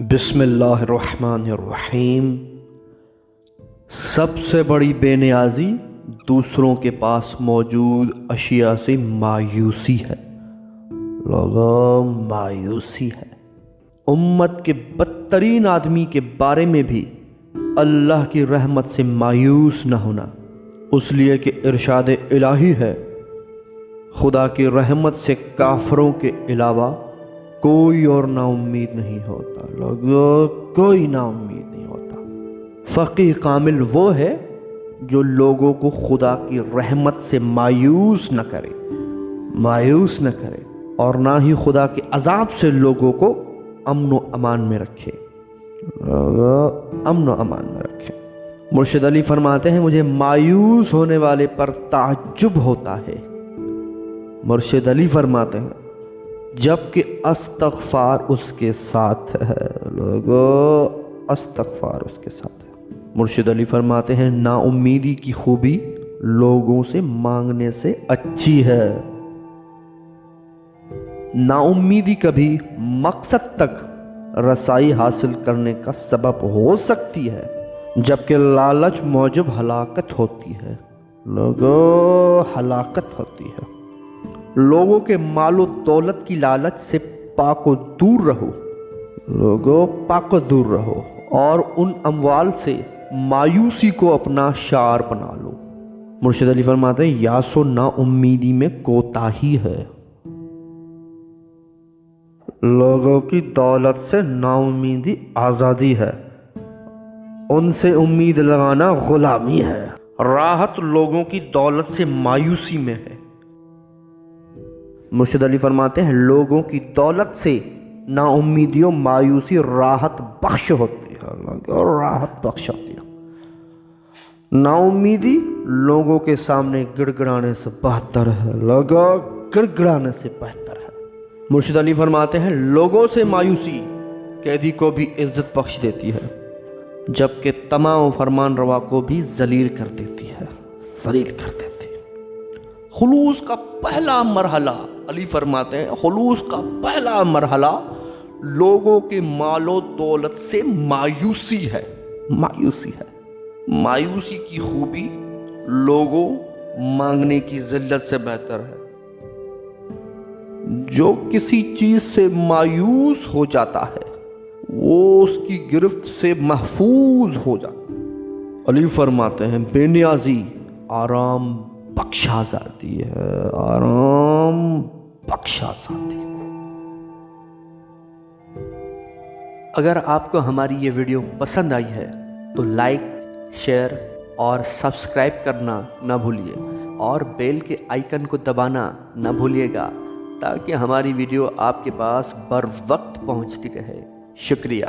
बिस्मिल्लाहिर्रहमानिर्रहीम। सबसे बड़ी बेनियाजी दूसरों के पास मौजूद अशिया से मायूसी है। लोगों, मायूसी है। उम्मत के बदतरीन आदमी के बारे में भी अल्लाह की रहमत से मायूस न होना, उसलिए कि इरशाद इलाही है, खुदा की रहमत से काफरों के अलावा कोई और नाउम्मीद नहीं होता। लोगों, कोई नाउम्मीद नहीं होता। फ़क़ीह कामिल वो है जो लोगों को खुदा की रहमत से मायूस न करे और ना ही खुदा के अजाब से लोगों को अमन व अमान में रखे। अमन व अमान में रखे। मुर्शिद अली फरमाते हैं, मुझे मायूस होने वाले पर ताज्जुब होता है। मुर्शिद अली फरमाते हैं, जबकि अस्तग़फ़ार उसके साथ है। लोगों, अस्तग़फ़ार उसके साथ है। मुर्शिद अली फरमाते हैं, नाउम्मीदी की खूबी लोगों से मांगने से अच्छी है। नाउम्मीदी कभी मकसद तक रसाई हासिल करने का सबब हो सकती है, जबकि लालच मौजब हलाकत होती है। लोगों, हलाकत होती है। लोगों के मालो दौलत की लालच से पाको दूर रहो। लोगों, पाको दूर रहो और उन अमवाल से मायूसी को अपना शार बना लो। मुर्शिद अली फरमाते हैं, यासो ना उम्मीदी में कोताही है। लोगों की दौलत से नाउम्मीदी आज़ादी है, उनसे उम्मीद लगाना गुलामी है। राहत लोगों की दौलत से मायूसी में है। मुर्शिद अली फरमाते हैं, लोगों की दौलत से नाउम्मीदियों मायूसी राहत बख्श होती है। राहत बख्श होती है। नाउम्मीदी लोगों के सामने गिड़गिड़ाने से बेहतर है। लोगों, गिड़गिड़ाने से बेहतर है। मुर्शिद अली फरमाते हैं, लोगों से मायूसी कैदी को भी इज्जत बख्श देती है, जबकि तमाम फरमान रवा को भी जलील कर देती है। जलील कर देती है। खुलूस का पहला मरहला, अली फरमाते हैं, खुलूस का पहला मरहला लोगों के मालो दौलत से मायूसी है। मायूसी है। मायूसी की खूबी लोगों मांगने की जिल्लत से बेहतर है। जो किसी चीज से मायूस हो जाता है वो उसकी गिरफ्त से महफूज हो जाता है। अली फरमाते हैं, बेनियाजी आराम बख्शा जाती है। आराम बख्शा जाती है। अगर आपको हमारी ये वीडियो पसंद आई है तो लाइक, शेयर और सब्सक्राइब करना ना भूलिए और बेल के आइकन को दबाना ना भूलिएगा, ताकि हमारी वीडियो आपके पास बर वक्त पहुंचती रहे। शुक्रिया।